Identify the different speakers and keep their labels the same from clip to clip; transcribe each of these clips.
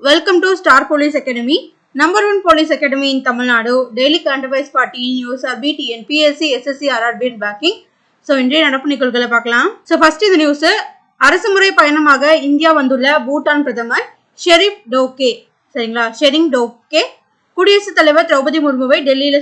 Speaker 1: Welcome to Star Police Academy, number one police academy in Tamil Nadu. Daily current affairs party news are BTN, PSC, SSC, RRB and banking. So இன்றைய நடப்பு நிகழ்வுகளை பார்க்கலாம். So first இந்த news, அரசுமுறை பயணமாக India வந்துள்ள பூட்டான் பிரதமர் ஷெரீப் டோப்கே, சரிங்களா? ஷெரீப் டோப்கே குடியரசுத் தலைவர் திரௌபதி முர்முவை டெல்லியில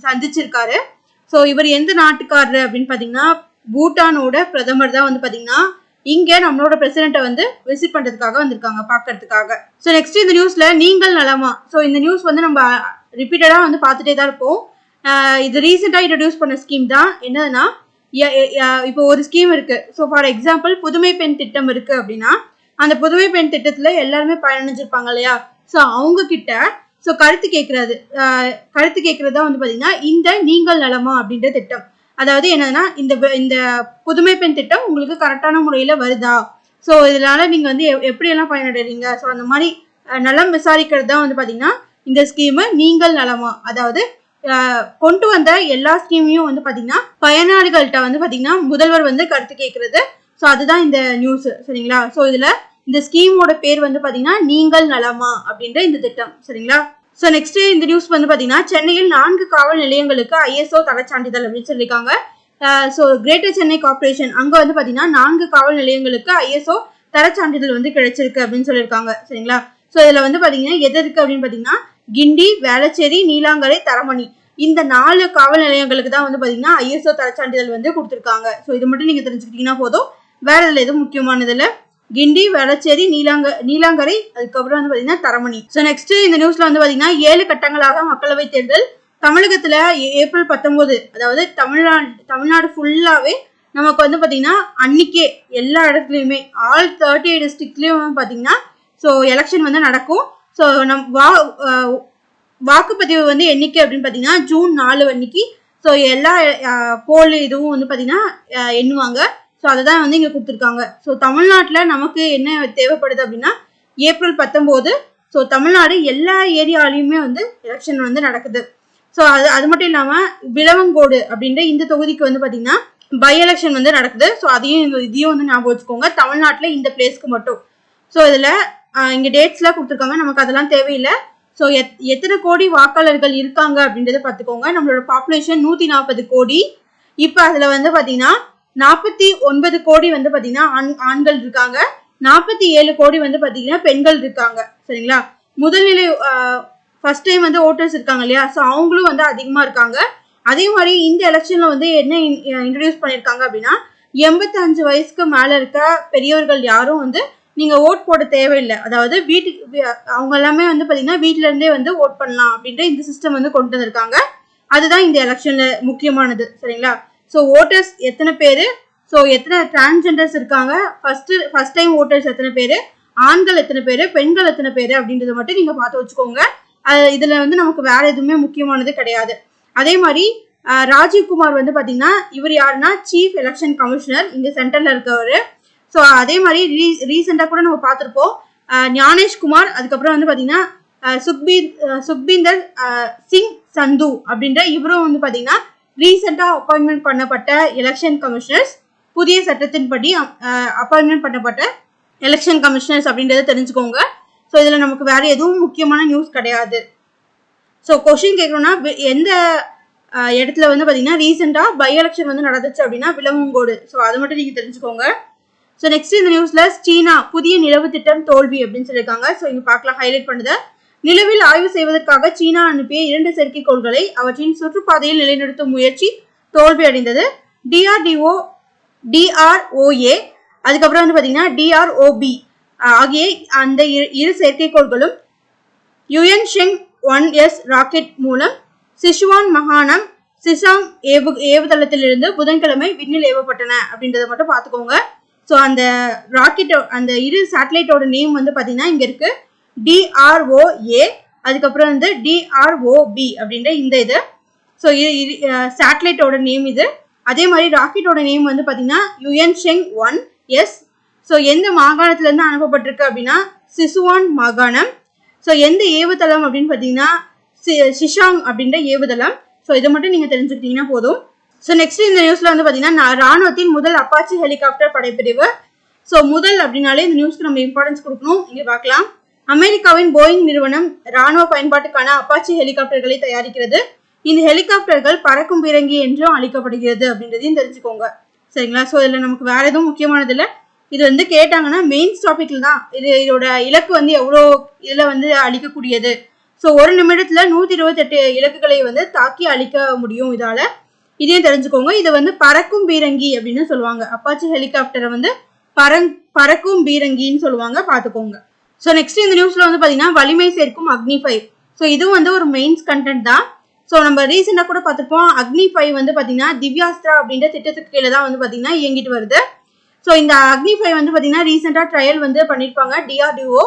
Speaker 1: சந்திச்சிருக்காரு. ஸோ இவர் எந்த நாட்டுக்காரர் அப்படின்னு பார்த்தீங்கன்னா பூட்டானோட பிரதமர் தான் வந்து பார்த்தீங்கன்னா இங்கே நம்மளோட பிரசிடென்ட்டை வந்து விசிட் பண்ணுறதுக்காக வந்திருக்காங்க, பார்க்கறதுக்காக. ஸோ நெக்ஸ்ட் இந்த நியூஸில் நீங்கள் நலமா. ஸோ இந்த நியூஸ் வந்து நம்ம ரிப்பீட்டடாக வந்து பார்த்துட்டே தான் இருப்போம். இது ரீசெண்டாக இன்ட்ரடியூஸ் பண்ண ஸ்கீம் தான். என்னதுன்னா இப்போ ஒரு ஸ்கீம் இருக்குது. ஸோ ஃபார் எக்ஸாம்பிள் புதுமை பெண் திட்டம் இருக்குது அப்படின்னா அந்த புதுமை பெண் திட்டத்தில் எல்லாருமே பயணிச்சிருப்பாங்க இல்லையா? ஸோ அவங்க கிட்ட ஸோ கருத்து கேட்கறது தான் வந்து பார்த்தீங்கன்னா இந்த நீங்கள் நலமா அப்படின்ற திட்டம். அதாவது என்னன்னா இந்த புதுமை பெண் திட்டம் உங்களுக்கு கரெக்டான முறையில் வருதா, ஸோ இதனால நீங்கள் வந்து எப்படியெல்லாம் பயனடைறீங்க, ஸோ அந்த மாதிரி நலம் விசாரிக்கிறது தான் வந்து பார்த்தீங்கன்னா இந்த ஸ்கீமு நீங்கள் நலமா. அதாவது கொண்டு வந்த எல்லா ஸ்கீமையும் வந்து பார்த்தீங்கன்னா பயனாளிகள்கிட்ட வந்து பார்த்தீங்கன்னா முதல்வர் வந்து கருத்து கேட்கறது. ஸோ அதுதான் இந்த நியூஸ், சரிங்களா? ஸோ இதில் இந்த ஸ்கீமோட பேர் வந்து பார்த்தீங்கன்னா நீங்கள் நலமா அப்படின்ற இந்த திட்டம், சரிங்களா? ஸோ நெக்ஸ்ட் இந்த நியூஸ் வந்து பார்த்தீங்கன்னா சென்னையில் 4 காவல் நிலையங்களுக்கு ISO தரச் சான்றிதழ் அப்படின்னு சொல்லியிருக்காங்க. ஸோ கிரேட்டர் சென்னை கார்பரேஷன் அங்கே வந்து பார்த்தீங்கன்னா 4 காவல் நிலையங்களுக்கு ISO தரச் சான்றிதழ் வந்து கிடைச்சிருக்கு அப்படின்னு சொல்லியிருக்காங்க, சரிங்களா? ஸோ இதில் வந்து பார்த்தீங்கன்னா எது இருக்குது அப்படின்னு பார்த்தீங்கன்னா கிண்டி, வேளச்சேரி, நீலாங்கரை, தரமணி இந்த 4 காவல் நிலையங்களுக்கு தான் வந்து பார்த்தீங்கன்னா ISO தரச் சான்றிதழ் வந்து கொடுத்துருக்காங்க. ஸோ இது மட்டும் நீங்கள் தெரிஞ்சுக்கிட்டீங்கன்னா போதும். வேற இதில் எதுவும் முக்கியமானதில்லை. கிண்டி, வேளச்சேரி, நீலாங்கரை, அதுக்கப்புறம் வந்து பார்த்தீங்கன்னா தரமணி. ஸோ நெக்ஸ்ட் இந்த நியூஸ்ல வந்து பார்த்தீங்கன்னா 7 கட்டங்களாக மக்களவை தேர்தல் தமிழகத்துல ஏப்ரல் 19, அதாவது தமிழ்நாடு ஃபுல்லாவே நமக்கு வந்து பார்த்தீங்கன்னா அன்னைக்கே எல்லா இடத்துலையுமே ஆல் 38 டிஸ்ட்ரிக்ட்லயும் பார்த்தீங்கன்னா ஸோ எலெக்ஷன் வந்து நடக்கும். ஸோ வாக்குப்பதிவு வந்து எண்ணிக்கை அப்படின்னு பார்த்தீங்கன்னா ஜூன் 4 அன்னைக்கு ஸோ எல்லா போல் இதுவும் வந்து பார்த்தீங்கன்னா எண்ணுவாங்க. ஸோ அதை தான் வந்து இங்கே கொடுத்துருக்காங்க. ஸோ தமிழ்நாட்டில் நமக்கு என்ன தேவைப்படுது அப்படின்னா ஏப்ரல் 19 ஸோ தமிழ்நாடு எல்லா ஏரியாலையுமே வந்து எலெக்ஷன் வந்து நடக்குது. ஸோ அது மட்டும் இல்லாமல் விளவங்கோடு அப்படின்ற இந்த தொகுதிக்கு வந்து பார்த்தீங்கன்னா பை எலெக்ஷன் வந்து நடக்குது. ஸோ இதையும் வந்து ஞாபகம் வச்சுக்கோங்க, தமிழ்நாட்டில் இந்த பிளேஸ்க்கு மட்டும். ஸோ இதில் இங்கே டேட்ஸ்லாம் கொடுத்துருக்காங்க, நமக்கு அதெல்லாம் தேவையில்லை. ஸோ எத்தனை கோடி வாக்காளர்கள் இருக்காங்க அப்படின்றத பார்த்துக்கோங்க. நம்மளோட பாப்புலேஷன் 140 கோடி. இப்போ அதில் வந்து பார்த்தீங்கன்னா 49 கோடி வந்து பார்த்தீங்கன்னா ஆண்கள் இருக்காங்க, 47 கோடி வந்து பார்த்தீங்கன்னா பெண்கள் இருக்காங்க, சரிங்களா? முதல்நிலை ஃபர்ஸ்ட் டைம் வந்து ஓட்டர்ஸ் இருக்காங்க இல்லையா? ஸோ அவங்களும் வந்து அதிகமாக இருக்காங்க. அதே மாதிரி இந்த எலெக்ஷனில் வந்து என்ன இன்ட்ரடியூஸ் பண்ணியிருக்காங்க அப்படின்னா 85 வயசுக்கு மேலே இருக்க பெரியவர்கள் யாரும் வந்து நீங்கள் ஓட் போட தேவையில்லை. அதாவது அவங்க எல்லாமே வந்து பார்த்தீங்கன்னா வீட்டிலேருந்தே வந்து ஓட் பண்ணலாம் அப்படின்ற இந்த சிஸ்டம் வந்து கொண்டு வந்திருக்காங்க. அதுதான் இந்த எலெக்ஷனில் முக்கியமானது, சரிங்களா? ஸோ ஓட்டர்ஸ் எத்தனை பேர், ஸோ எத்தனை டிரான்ஸ்ஜெண்டர்ஸ் இருக்காங்க, ஃபர்ஸ்ட் டைம் ஓட்டர்ஸ் எத்தனை பேர், ஆண்கள் எத்தனை பேர், பெண்கள் எத்தனை பேர் அப்படின்றத மட்டும் நீங்கள் பார்த்து வச்சுக்கோங்க. இதில் வந்து நமக்கு வேற எதுவுமே முக்கியமானது கிடையாது. அதே மாதிரி ராஜீவ்குமார் வந்து பார்த்தீங்கன்னா இவர் யாருன்னா சீஃப் எலெக்ஷன் கமிஷனர், இங்கே சென்டரில் இருக்கவர். ஸோ அதே மாதிரி ரீசெண்டாக கூட நம்ம பார்த்துருப்போம் ஞானேஷ்குமார், அதுக்கப்புறம் வந்து பார்த்தீங்கன்னா சுக்பீந்தர் சிங் சந்து அப்படின்ற இவரும் வந்து பார்த்தீங்கன்னா ரீசெண்டாக அப்பாயின்மெண்ட் பண்ணப்பட்ட எலெக்ஷன் கமிஷனர்ஸ், புதிய சட்டத்தின்படி அப்பாயின்மெண்ட் பண்ணப்பட்ட எலெக்ஷன் கமிஷனர்ஸ் அப்படின்றத தெரிஞ்சுக்கோங்க. ஸோ இதில் நமக்கு வேற எதுவும் முக்கியமான நியூஸ் கிடையாது. ஸோ கொஸ்டின் கேட்கணும்னா எந்த இடத்துல வந்து பார்த்தீங்கன்னா ரீசெண்டாக பை எலெக்ஷன் வந்து நடந்துச்சு அப்படின்னா விளவங்கோடு. ஸோ அதை மட்டும் நீங்கள் தெரிஞ்சுக்கோங்க. ஸோ நெக்ஸ்ட் இந்த நியூஸ்ல சீனா புதிய நிலவு திட்டம் தோல்வி அப்படின்னு சொல்லியிருக்காங்க. ஸோ இங்கே பார்க்கலாம் ஹைலைட் பண்ணுது. நிலவில் ஆய்வு செய்வதற்காக சீனா அனுப்பிய 2 செயற்கைக்கோள்களை அவற்றின் சுற்றுப்பாதையில் நிலைநிறுத்தும் முயற்சி தோல்வி அடைந்தது. DROA அதுக்கப்புறம் வந்து பார்த்தீங்கன்னா DROB ஆகிய அந்த 2 செயற்கைக்கோள்களும் யுயன்ஷெங் 1S ராக்கெட் மூலம் சிச்சுவான் மாகாணம் சிசாங் ஏவுதளத்திலிருந்து புதன்கிழமை விண்ணில் ஏவப்பட்டன அப்படின்றத மட்டும் பார்த்துக்கோங்க. ஸோ அந்த ராக்கெட் அந்த 2 சேட்டலைட்டோட நேம் வந்து பார்த்தீங்கன்னா இங்கே இருக்கு DROA, அதுக்கப்புறம் வந்து DROB அப்படின்ற இந்த இது. ஸோ சேட்டலைட்டோட நேம் இது. அதே மாதிரி ராக்கெட்டோட நேம் வந்து பார்த்தீங்கன்னா யுயன்ஷெங் 1S. ஸோ எந்த மாகாணத்திலேருந்து அனுப்பப்பட்டிருக்கு அப்படின்னா சிசுவான் மாகாணம். ஸோ எந்த ஏவுதளம் அப்படின்னு பார்த்தீங்கன்னா சிஷாங் அப்படின்ற ஏவுதளம். ஸோ இதை மட்டும் நீங்கள் தெரிஞ்சுக்கிட்டீங்கன்னா போதும். ஸோ நெக்ஸ்ட் இந்த நியூஸில் வந்து பார்த்தீங்கன்னா ராணுவத்தின் முதல் அப்பாச்சி ஹெலிகாப்டர் படைப்பிரிவு. ஸோ முதல் அப்படின்னாலே இந்த நியூஸ்க்கு நம்ம இம்பார்ட்டன்ஸ் கொடுக்கணும். இங்கே பார்க்கலாம் அமெரிக்காவின் போயிங் நிறுவனம் ராணுவ பயன்பாட்டுக்கான அப்பாச்சி ஹெலிகாப்டர்களை தயாரிக்கிறது. இந்த ஹெலிகாப்டர்கள் பறக்கும் பீரங்கி என்றும் அழைக்கப்படுகிறது அப்படின்றதையும் தெரிஞ்சுக்கோங்க. சரிங்களா? ஸோ இதில் நமக்கு வேற எதுவும் முக்கியமானது இல்லை. இது வந்து கேட்டாங்கன்னா மெயின்ஸ் டாபிக்ல தான் இதோட இலக்கு வந்து எவ்வளோ இதில் வந்து அழிக்கக்கூடியது. ஸோ ஒரு நிமிடத்துல 128 இலக்குகளை வந்து தாக்கி அழிக்க முடியும் இதால. இதையும் தெரிஞ்சுக்கோங்க. இது வந்து பறக்கும் பீரங்கி அப்படின்னு சொல்லுவாங்க. அப்பாச்சி ஹெலிகாப்டரை வந்து பறக்கும் பீரங்கின்னு சொல்லுவாங்க, பார்த்துக்கோங்க. ஸோ நெக்ஸ்ட் இந்த நியூஸ்ல வந்து பாத்தீங்கன்னா வலிமை சேர்க்கும் அக்னி 5. ஸோ இதுவும் வந்து ஒரு மெயின்ஸ் கண்டென்ட் தான். ஸோ நம்ம ரீசெண்டாக கூட பார்த்துருப்போம். அக்னி 5 வந்து பாத்தீங்கன்னா திவ்யாஸ்திரா அப்படின்ற திட்டத்துக்கு கீழே தான் வந்து பாத்தீங்கன்னா இயங்கிட்டு வருது. ஸோ இந்த அக்னி 5 வந்து பாத்தீங்கன்னா ரீசெண்டா ட்ரையல் வந்து பண்ணிருப்பாங்க DRDO.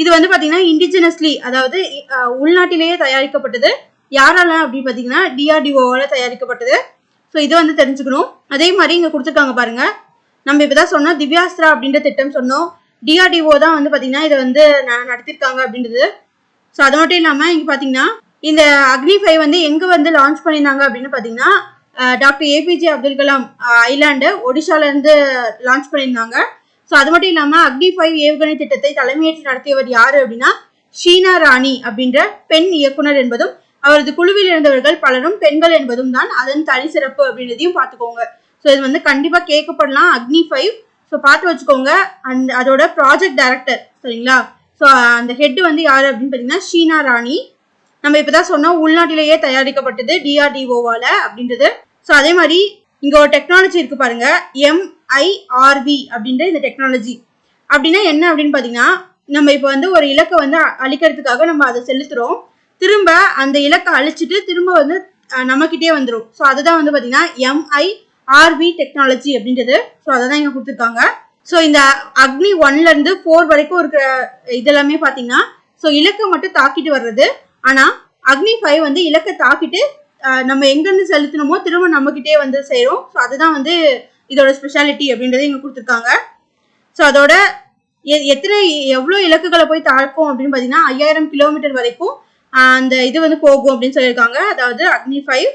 Speaker 1: இது வந்து பாத்தீங்கன்னா இண்டிஜினஸ்லி, அதாவது உள்நாட்டிலேயே தயாரிக்கப்பட்டது. யாரால அப்படின்னு பாத்தீங்கன்னா DRDOவால தயாரிக்கப்பட்டது. ஸோ இதை வந்து தெரிஞ்சுக்கணும். அதே மாதிரி இங்க கொடுத்துருக்காங்க பாருங்க. நம்ம இப்பதான் சொன்னோம் திவ்யாஸ்திரா அப்படின்ற திட்டம் சொன்னோம். DRDO தான் வந்து பாத்தீங்கன்னா இதை வந்து நடத்திருக்காங்க அப்படின்றது. ஸோ அது மட்டும் இல்லாம இங்க பாத்தீங்கன்னா இந்த அக்னி 5 வந்து எங்க வந்து லான்ச் பண்ணியிருந்தாங்க அப்படின்னு பாத்தீங்கன்னா doctor APJ Abdul Kalam island ஒடிஷால இருந்து லான்ச் பண்ணியிருந்தாங்க. ஸோ அது மட்டும் இல்லாம அக்னி 5 ஏவுகணை திட்டத்தை தலைமையேற்று நடத்தியவர் யாரு அப்படின்னா ஷீனா ராணி அப்படின்ற பெண் இயக்குனர் என்பதும் அவரது குழுவில் இருந்தவர்கள் பலரும் பெண்கள் என்பதும் தான் அதன் தனி சிறப்பு அப்படின்றதையும் பார்த்துக்கோங்க. ஸோ இது வந்து கண்டிப்பா கேட்கப்படலாம் அக்னி 5. ஸோ பார்த்து வச்சுக்கோங்க. அதோட ப்ராஜெக்ட் டைரக்டர், சரிங்களா? ஸோ அந்த ஹெட் வந்து யாரு அப்படின்னு பாத்தீங்கன்னா ஷீனா ராணி. நம்ம இப்பதான் சொன்னோம் உள்நாட்டிலேயே தயாரிக்கப்பட்டது DRDOவால அப்படின்றது. ஸோ அதே மாதிரி இங்க ஒரு டெக்னாலஜி இருக்கு பாருங்க, MIRV அப்படின்ற இந்த டெக்னாலஜி. அப்படின்னா என்ன அப்படின்னு பாத்தீங்கன்னா நம்ம இப்ப வந்து ஒரு இலக்கை வந்து அழிக்கிறதுக்காக நம்ம அதை செலுத்துறோம். திரும்ப அந்த இலக்கை அழிச்சிட்டு திரும்ப வந்து நம்மகிட்டே வந்துடும். ஸோ அதுதான் வந்து பாத்தீங்கன்னா MIRV டெக்னாலஜி அப்படின்றது. ஸோ அதை தான் இங்க கொடுத்துருக்காங்க. ஸோ இந்த அக்னி 1ல இருந்து 4 வரைக்கும் இருக்கிற இதெல்லாமே பாத்தீங்கன்னா ஸோ இலக்கை மட்டும் தாக்கிட்டு வர்றது. ஆனா அக்னி 5 வந்து இலக்கை தாக்கிட்டு நம்ம எங்க இருந்து செலுத்தணுமோ திரும்ப நம்ம கிட்டே வந்து சேரும். ஸோ அதுதான் வந்து இதோட ஸ்பெஷாலிட்டி அப்படின்றத இங்க கொடுத்துருக்காங்க. ஸோ அதோட எவ்வளோ இலக்குகளை போய் தாக்கும் அப்படின்னு பாத்தீங்கன்னா 5000 கிலோமீட்டர் வரைக்கும் அந்த இது வந்து போகும் அப்படின்னு சொல்லியிருக்காங்க, அதாவது அக்னி 5.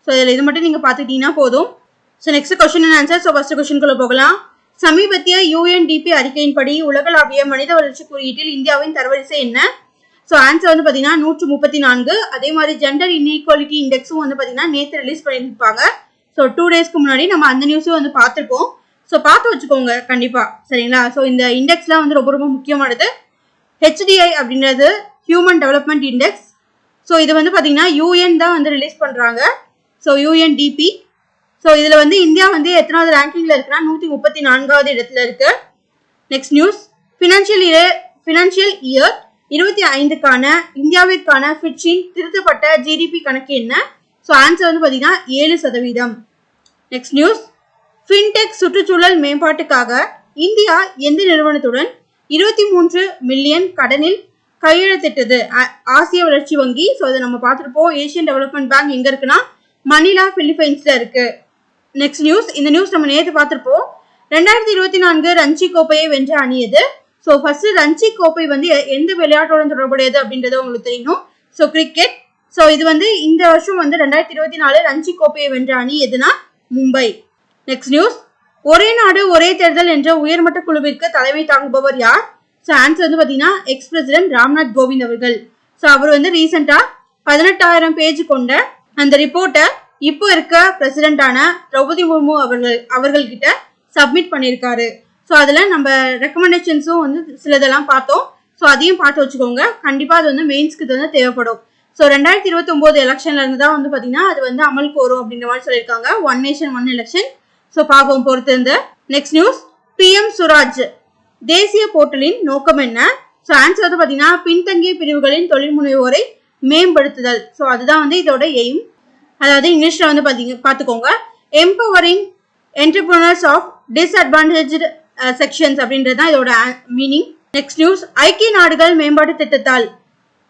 Speaker 1: ஸோ இதில் இது மட்டும் நீங்க பாத்துக்கிட்டீங்கன்னா போதும். So next question and answer. So first கொஸ்டின்குள்ள போகலாம். சமீபத்திய UNDP அறிக்கையின்படி உலகளாவிய மனித வளர்ச்சி குறியீட்டில் இந்தியாவின் தரவரிசை என்ன? ஸோ ஆன்சர் வந்து பாத்தீங்கன்னா 134. அதே மாதிரி ஜெண்டர் இன்இக்வாலிட்டி இண்டெக்ஸும் வந்து பாத்தீங்கன்னா நேற்று ரிலீஸ் பண்ணியிருப்பாங்க. ஸோ 2 டேஸ்க்கு முன்னாடி நம்ம அந்த நியூஸும் வந்து பார்த்துருப்போம். ஸோ பார்த்து வச்சுக்கோங்க கண்டிப்பா, சரிங்களா? ஸோ இந்த இண்டெக்ஸ்லாம் வந்து ரொம்ப ரொம்ப முக்கியமானது. HDI அப்படின்றது ஹியூமன் டெவலப்மெண்ட் இண்டெக்ஸ். ஸோ இது வந்து பாத்தீங்கன்னா UN தான் வந்து ரிலீஸ் பண்றாங்க. So UNDP. ஸோ இதுல வந்து இந்தியா வந்து எத்தனாவது ரேங்கிங்ல இருக்குன்னா 134வது இடத்துல இருக்கு. Next news. ஃபினான்ஷியல் இயர் 25க்கான இந்தியாவிற்கான ஃபிட்ச்சின் திருத்தப்பட்ட GDP கணக்கு என்ன? ஸோ ஆன்சர் வந்து பாத்தீங்கன்னா 7%. Next news. ஃபின்டெக் சுற்றுச்சூழல் மேம்பாட்டுக்காக இந்தியா எந்த நிறுவனத்துடன் 23 மில்லியன் கடனில் கையெழுத்திட்டது? ஆசிய வளர்ச்சி வங்கி. ஸோ இதை நம்ம பார்த்துருப்போம். ஏசியன் டெவலப்மெண்ட் பேங்க் எங்க இருக்குன்னா மணிலா பிலிப்பைன்ஸ்ல இருக்கு. Next news. இந்த நியூஸ் நம்ம நேற்று பார்த்துருப்போம். 2024 ரஞ்சி கோப்பையை வென்ற அணி எது? ஸோ ஃபர்ஸ்ட் ரஞ்சி கோப்பை வந்து எந்த விளையாட்டுடன் தொடர்புடையது அப்படின்றது உங்களுக்கு தெரியணும். So cricket. ஸோ இது வந்து இந்த வருஷம் வந்து 2024 ரஞ்சி கோப்பையை வென்ற அணி எதுனா மும்பை. Next news. ஒரே நாடு ஒரே தேர்தல் என்ற உயர்மட்ட குழுவிற்கு தலைமை தாங்குபவர் யார்? ஸோ ஆன்சர் வந்து பாத்தீங்கன்னா எக்ஸ் பிரசிடென்ட் ராம்நாத் கோவிந்த் அவர்கள். ஸோ அவர் வந்து ரீசெண்டா 18,000 பேஜ் கொண்ட அந்த ரிப்போர்ட்டை இப்போ இருக்க பிரசிடென்டான திரௌபதி முர்மு அவர்கள் கிட்ட சப்மிட் பண்ணியிருக்காரு. ஸோ அதுல நம்ம ரெக்கமெண்டேஷன்ஸும் வந்து சிலதெல்லாம் பார்த்தோம். ஸோ அதையும் பார்த்து வச்சுக்கோங்க. கண்டிப்பா அது வந்து மெயின்ஸ்க்கு வந்து தேவைப்படும். ஸோ 2029 எலெக்ஷன்ல இருந்து தான் வந்து பாத்தீங்கன்னா அது வந்து அமலுக்கு வரும் அப்படின்ற மாதிரி சொல்லியிருக்காங்க. 1 நேஷன் 1 எலெக்ஷன். ஸோ பார்ப்போம் பொறுத்து இருந்து. Next news. PM சுராஜ் தேசிய போர்ட்டலின் நோக்கம் என்ன? ஸோ ஆன்சர் வந்து பாத்தீங்கன்னா பின்தங்கிய பிரிவுகளின் தொழில் முனைவோரை மேம்படுத்துதல். ஸோ அதுதான் வந்து இதோட எய்ம். அதாவது இங்கிலீஷ்ல வந்து பாத்துக்கோங்க, empowering entrepreneurs of disadvantaged sections அப்படின்றது தான் இதோட மீனிங். Next news. ஐக்கிய நாடுகள் மேம்பாட்டு திட்டத்தால்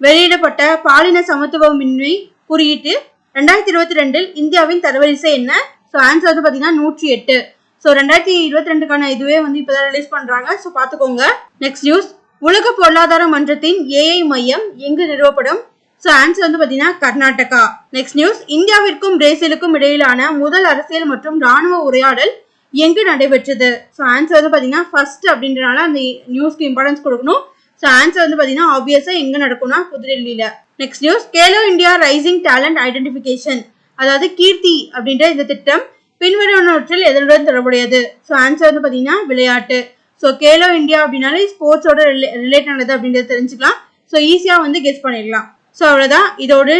Speaker 1: வெளியிடப்பட்ட பாலின சமத்துவமின்மை குறியீட்டு 2022 இந்தியாவின் தரவரிசை என்ன? ஸோ ஆன்சர் வந்து பாத்தீங்கன்னா 108. ஸோ 2022க்கான இதுவே வந்து இப்பதான் ரிலீஸ் பண்றாங்க. ஸோ பாத்துக்கோங்க. Next news. உலக பொருளாதார மன்றத்தின் AI மையம் எங்கு நிறுவப்படும்? ஸோ ஆன்சர் வந்து பாத்தீங்கன்னா கர்நாடகா. Next news. இந்தியாவிற்கும் பிரேசிலுக்கும் இடையிலான முதல் அரசியல் மற்றும் ராணுவ உரையாடல் எங்கு நடைபெற்றது? ஸோ ஆன்சர் வந்து பாத்தீங்கன்னா ஃபர்ஸ்ட் அப்படின்றனால அந்த நியூஸ்க்கு இம்பார்ட்டன்ஸ் கொடுக்கணும். ஸோ ஆன்சர் வந்து பார்த்தீங்கன்னா ஆப்வியஸாக எங்கே நடக்கும்னா புதுடெல்லியில். Next news, Khelo India rising talent identification, அதாவது கீர்த்தி அப்படின்ற இந்த திட்டம் பின்வருவனவற்றில் எதனுடன் தொடர்புடையது? ஸோ ஆன்சர் வந்து பார்த்தீங்கன்னா விளையாட்டு. ஸோ கேலோ இந்தியா அப்படின்னாலே ஸ்போர்ட்ஸோட ரிலேட்டடானது அப்படின்றத தெரிஞ்சுக்கலாம். ஸோ ஈஸியாக வந்து கெஸ் பண்ணிடலாம். ஸோ அவ்வளோதான், இதோடு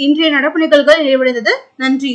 Speaker 1: இன்றைய நடப்பு நிகழ்வுகள் நிறைவடைந்தது. நன்றி.